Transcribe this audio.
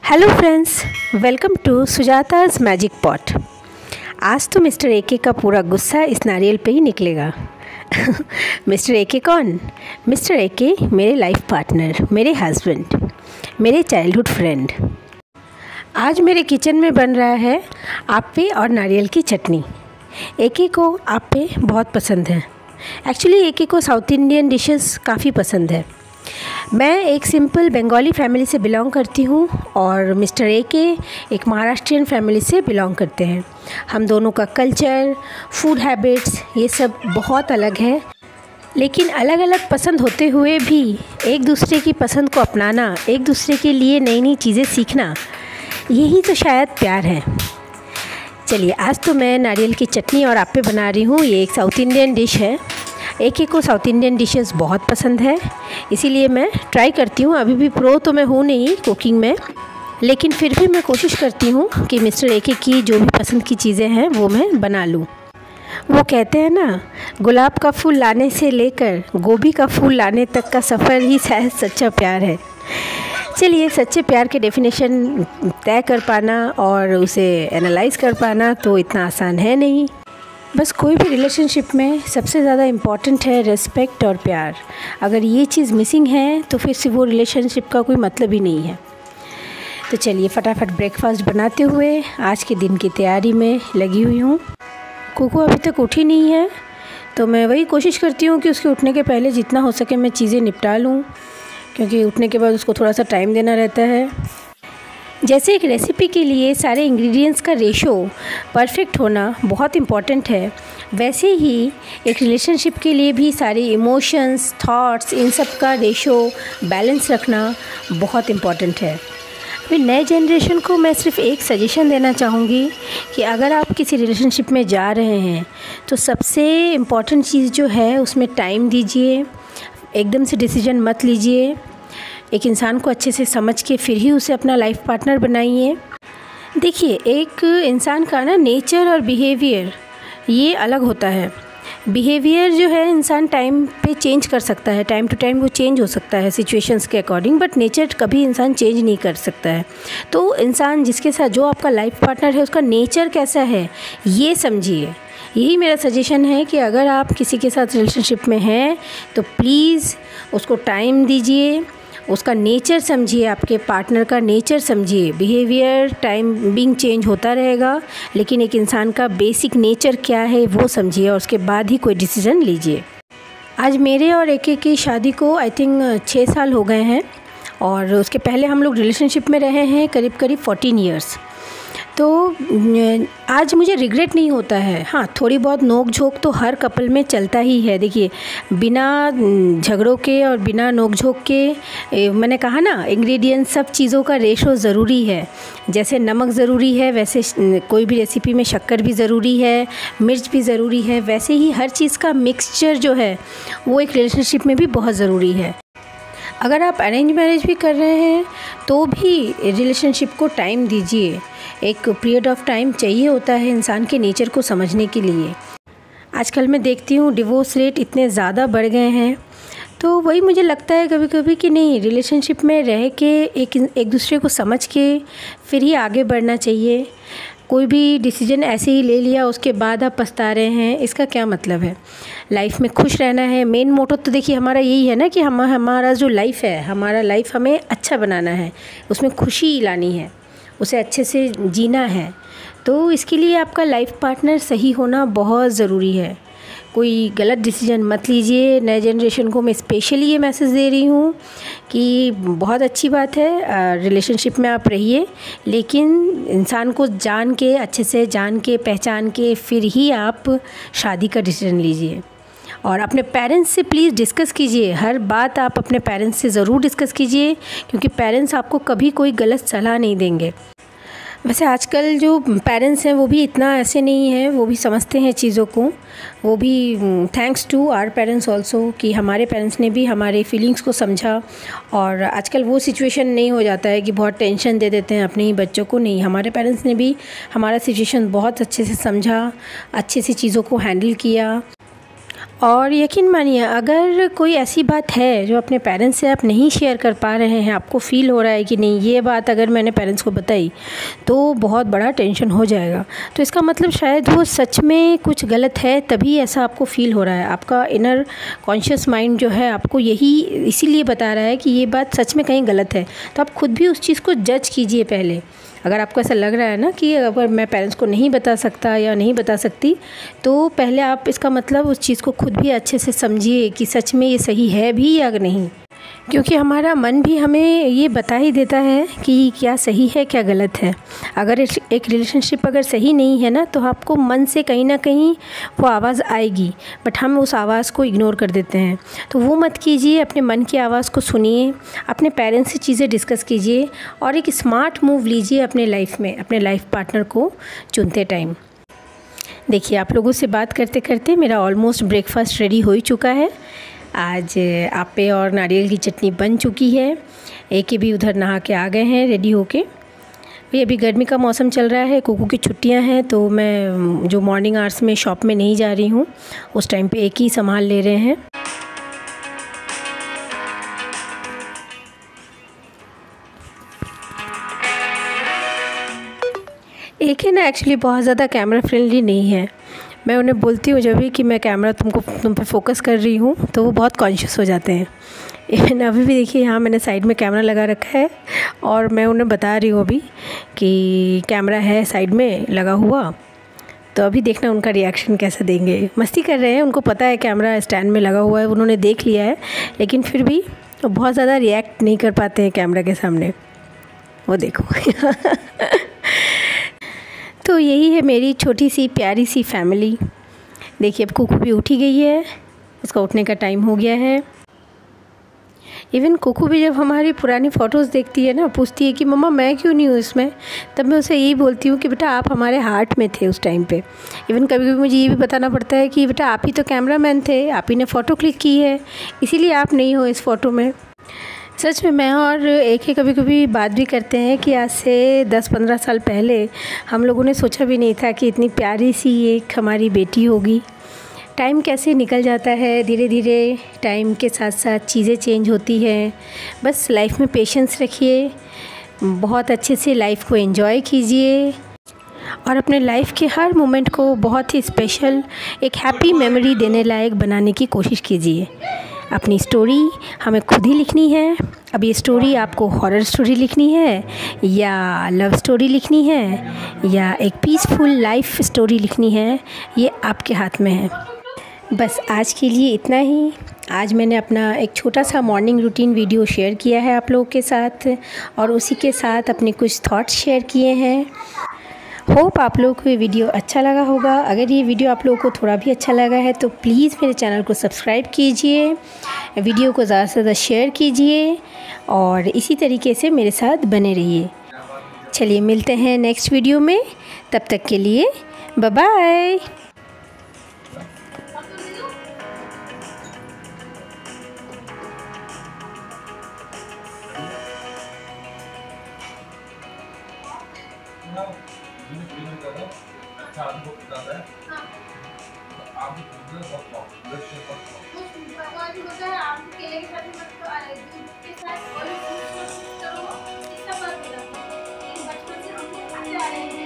Hello friends, welcome to सुजाता's magic pot. आज तो मिस्टर एके का पूरा गुस्सा इस नारियल पे ही निकलेगा। मिस्टर एके कौन? मिस्टर एके मेरे लाइफ पार्टनर, मेरे हस्बैंड, मेरे चाइल्डहुड फ्रेंड। आज मेरे किचन में बन रहा है आप्पे और नारियल की चटनी। एके को आप्पे बहुत पसंद है। एक्चुअली एके को साउथ इंडियन डिशेस काफ़ी पसंद है। मैं एक सिंपल बंगाली फैमिली से बिलोंग करती हूँ और मिस्टर एके एक महाराष्ट्रियन फैमिली से बिलोंग करते हैं। हम दोनों का कल्चर, फूड हैबिट्स ये सब बहुत अलग है, लेकिन अलग अलग पसंद होते हुए भी एक दूसरे की पसंद को अपनाना, एक दूसरे के लिए नई नई चीज़ें सीखना, यही तो शायद प्यार है। चलिए, आज तो मैं नारियल की चटनी और आप्पे बना रही हूँ। ये एक साउथ इंडियन डिश है। एके को साउथ इंडियन डिशेस बहुत पसंद है, इसीलिए मैं ट्राई करती हूँ। अभी भी प्रो तो मैं हूँ नहीं कुकिंग में, लेकिन फिर भी मैं कोशिश करती हूँ कि मिस्टर एके की जो भी पसंद की चीज़ें हैं वो मैं बना लूँ। वो कहते हैं ना, गुलाब का फूल लाने से लेकर गोभी का फूल लाने तक का सफ़र ही शायद सच्चा प्यार है। चलिए, सच्चे प्यार के डेफिनेशन तय कर पाना और उसे एनालाइज़ कर पाना तो इतना आसान है नहीं। बस कोई भी रिलेशनशिप में सबसे ज़्यादा इम्पॉर्टेंट है रिस्पेक्ट और प्यार। अगर ये चीज़ मिसिंग है तो फिर से वो रिलेशनशिप का कोई मतलब ही नहीं है। तो चलिए, फटाफट ब्रेकफास्ट बनाते हुए आज के दिन की तैयारी में लगी हुई हूँ। कोको अभी तक उठी नहीं है, तो मैं वही कोशिश करती हूँ कि उसके उठने के पहले जितना हो सके मैं चीज़ें निपटा लूँ, क्योंकि उठने के बाद उसको थोड़ा सा टाइम देना रहता है। जैसे एक रेसिपी के लिए सारे इंग्रेडिएंट्स का रेशो परफेक्ट होना बहुत इम्पॉर्टेंट है, वैसे ही एक रिलेशनशिप के लिए भी सारे इमोशंस, थॉट्स, इन सब का रेशो बैलेंस रखना बहुत इम्पॉर्टेंट है। अभी नए जनरेशन को मैं सिर्फ एक सजेशन देना चाहूँगी कि अगर आप किसी रिलेशनशिप में जा रहे हैं तो सबसे इम्पॉर्टेंट चीज़ जो है उसमें टाइम दीजिए। एकदम से डिसीजन मत लीजिए। एक इंसान को अच्छे से समझ के फिर ही उसे अपना लाइफ पार्टनर बनाइए। देखिए, एक इंसान का ना नेचर और बिहेवियर ये अलग होता है। बिहेवियर जो है इंसान टाइम पे चेंज कर सकता है, टाइम टू टाइम वो चेंज हो सकता है सिचुएशंस के अकॉर्डिंग, बट नेचर कभी इंसान चेंज नहीं कर सकता है। तो इंसान जिसके साथ जो आपका लाइफ पार्टनर है उसका नेचर कैसा है ये समझिए। यही मेरा सजेशन है कि अगर आप किसी के साथ रिलेशनशिप में हैं तो प्लीज़ उसको टाइम दीजिए, उसका नेचर समझिए, आपके पार्टनर का नेचर समझिए। बिहेवियर टाइम बिंग चेंज होता रहेगा, लेकिन एक इंसान का बेसिक नेचर क्या है वो समझिए और उसके बाद ही कोई डिसीज़न लीजिए। आज मेरे और एके की शादी को आई थिंक 6 साल हो गए हैं और उसके पहले हम लोग रिलेशनशिप में रहे हैं करीब 14 ईयर्स। तो आज मुझे रिग्रेट नहीं होता है। हाँ, थोड़ी बहुत नोक झोंक तो हर कपल में चलता ही है। देखिए, बिना झगड़ों के और बिना नोक झोंक के मैंने कहा ना, इंग्रेडिएंट्स सब चीज़ों का रेशो ज़रूरी है। जैसे नमक ज़रूरी है, वैसे कोई भी रेसिपी में शक्कर भी ज़रूरी है, मिर्च भी ज़रूरी है। वैसे ही हर चीज़ का मिक्सचर जो है वो एक रिलेशनशिप में भी बहुत ज़रूरी है। अगर आप अरेंज मैरिज भी कर रहे हैं तो भी रिलेशनशिप को टाइम दीजिए। एक पीरियड ऑफ टाइम चाहिए होता है इंसान के नेचर को समझने के लिए। आजकल मैं देखती हूँ डिवोर्स रेट इतने ज़्यादा बढ़ गए हैं, तो वही मुझे लगता है कभी कभी कि नहीं, रिलेशनशिप में रह के एक दूसरे को समझ के फिर ही आगे बढ़ना चाहिए। कोई भी डिसीजन ऐसे ही ले लिया उसके बाद आप पछता रहे हैं, इसका क्या मतलब है? लाइफ में खुश रहना है। मेन मोटो तो देखिए हमारा यही है ना कि हमारा जो लाइफ है, हमारा लाइफ हमें अच्छा बनाना है, उसमें खुशी लानी है, उसे अच्छे से जीना है। तो इसके लिए आपका लाइफ पार्टनर सही होना बहुत ज़रूरी है। कोई गलत डिसीजन मत लीजिए। नए जनरेशन को मैं स्पेशली ये मैसेज दे रही हूँ कि बहुत अच्छी बात है रिलेशनशिप में आप रहिए, लेकिन इंसान को जान के, अच्छे से जान के, पहचान के फिर ही आप शादी का डिसीजन लीजिए। और अपने पेरेंट्स से प्लीज़ डिस्कस कीजिए। हर बात आप अपने पेरेंट्स से ज़रूर डिस्कस कीजिए, क्योंकि पेरेंट्स आपको कभी कोई गलत सलाह नहीं देंगे। वैसे आजकल जो पेरेंट्स हैं वो भी इतना ऐसे नहीं है, वो भी समझते हैं चीज़ों को। वो भी thanks to our parents also कि हमारे पेरेंट्स ने भी हमारे फीलिंग्स को समझा। और आजकल वो सिचुएशन नहीं हो जाता है कि बहुत टेंशन दे देते हैं अपने ही बच्चों को। नहीं, हमारे पेरेंट्स ने भी हमारा सिचुएशन बहुत अच्छे से समझा, अच्छे से चीज़ों को हैंडल किया और यकीन मानिए, अगर कोई ऐसी बात है जो अपने पेरेंट्स से आप नहीं शेयर कर पा रहे हैं, आपको फ़ील हो रहा है कि नहीं ये बात अगर मैंने पेरेंट्स को बताई तो बहुत बड़ा टेंशन हो जाएगा, तो इसका मतलब शायद वो सच में कुछ गलत है, तभी ऐसा आपको फ़ील हो रहा है। आपका इनर कॉन्शियस माइंड जो है आपको यही इसीलिए बता रहा है कि ये बात सच में कहीं गलत है। तो आप खुद भी उस चीज़ को जज कीजिए पहले। अगर आपको ऐसा लग रहा है ना कि अगर मैं पेरेंट्स को नहीं बता सकता या नहीं बता सकती, तो पहले आप इसका मतलब उस चीज़ को खुद भी अच्छे से समझिए कि सच में ये सही है भी या नहीं। क्योंकि हमारा मन भी हमें ये बता ही देता है कि क्या सही है क्या गलत है। अगर एक रिलेशनशिप अगर सही नहीं है ना, तो आपको मन से कहीं ना कहीं वो आवाज़ आएगी, बट हम उस आवाज़ को इग्नोर कर देते हैं। तो वो मत कीजिए, अपने मन की आवाज़ को सुनिए, अपने पेरेंट्स से चीज़ें डिस्कस कीजिए और एक स्मार्ट मूव लीजिए अपने लाइफ में, अपने लाइफ पार्टनर को चुनते टाइम। देखिए, आप लोगों से बात करते करते मेरा ऑलमोस्ट ब्रेकफास्ट रेडी हो ही चुका है। आज आप्पे और नारियल की चटनी बन चुकी है। एक ही भी उधर नहा के आ गए हैं रेडी होके। ये अभी गर्मी का मौसम चल रहा है, कुकू की छुट्टियां हैं, तो मैं जो मॉर्निंग आवर्स में शॉप में नहीं जा रही हूँ, उस टाइम पे एक ही संभाल ले रहे हैं। एक है ना, एक्चुअली बहुत ज़्यादा कैमरा फ्रेंडली नहीं है। मैं उन्हें बोलती हूँ जब भी कि मैं कैमरा तुम पे फोकस कर रही हूँ, तो वो बहुत कॉन्शियस हो जाते हैं। इवन अभी भी देखिए, यहाँ मैंने साइड में कैमरा लगा रखा है और मैं उन्हें बता रही हूँ अभी कि कैमरा है साइड में लगा हुआ। तो अभी देखना उनका रिएक्शन कैसा देंगे। मस्ती कर रहे हैं, उनको पता है कैमरा स्टैंड में लगा हुआ है, उन्होंने देख लिया है, लेकिन फिर भी बहुत ज़्यादा रिएक्ट नहीं कर पाते हैं कैमरा के सामने। वो देखो तो यही है मेरी छोटी सी प्यारी सी फैमिली। देखिए, अब कुकू भी उठी गई है, उसका उठने का टाइम हो गया है। इवन कुकू भी जब हमारी पुरानी फ़ोटोज़ देखती है ना, पूछती है कि मम्मा मैं क्यों नहीं हूँ इसमें, तब मैं उसे यही बोलती हूँ कि बेटा आप हमारे हार्ट में थे उस टाइम पे। इवन कभी कभी मुझे ये भी बताना पड़ता है कि बेटा आप ही तो कैमरामैन थे, आप ही ने फ़ोटो क्लिक की है, इसीलिए आप नहीं हो इस फ़ोटो में। सच में मैं और एक ही कभी कभी बात भी करते हैं कि आज से 10-15 साल पहले हम लोगों ने सोचा भी नहीं था कि इतनी प्यारी सी एक हमारी बेटी होगी। टाइम कैसे निकल जाता है, धीरे धीरे टाइम के साथ साथ चीज़ें चेंज होती हैं। बस लाइफ में पेशेंस रखिए, बहुत अच्छे से लाइफ को एंजॉय कीजिए और अपने लाइफ के हर मोमेंट को बहुत ही स्पेशल, एक हैप्पी मेमोरी देने लायक बनाने की कोशिश कीजिए। अपनी स्टोरी हमें खुद ही लिखनी है। अब ये स्टोरी आपको हॉरर स्टोरी लिखनी है या लव स्टोरी लिखनी है या एक पीसफुल लाइफ स्टोरी लिखनी है, ये आपके हाथ में है। बस आज के लिए इतना ही। आज मैंने अपना एक छोटा सा मॉर्निंग रूटीन वीडियो शेयर किया है आप लोगों के साथ और उसी के साथ अपने कुछ थॉट्स शेयर किए हैं। होप आप लोगों को ये वीडियो अच्छा लगा होगा। अगर ये वीडियो आप लोगों को थोड़ा भी अच्छा लगा है तो प्लीज़ मेरे चैनल को सब्सक्राइब कीजिए, वीडियो को ज़्यादा से ज़्यादा शेयर कीजिए और इसी तरीके से मेरे साथ बने रहिए। चलिए मिलते हैं नेक्स्ट वीडियो में, तब तक के लिए बाय बाय। अच्छा आपको पता है? हाँ। आप केले के साथ दूध के साथ और करो, इसका फर्क हो जाता है। बचपन से हम खाते आ रहे हैं।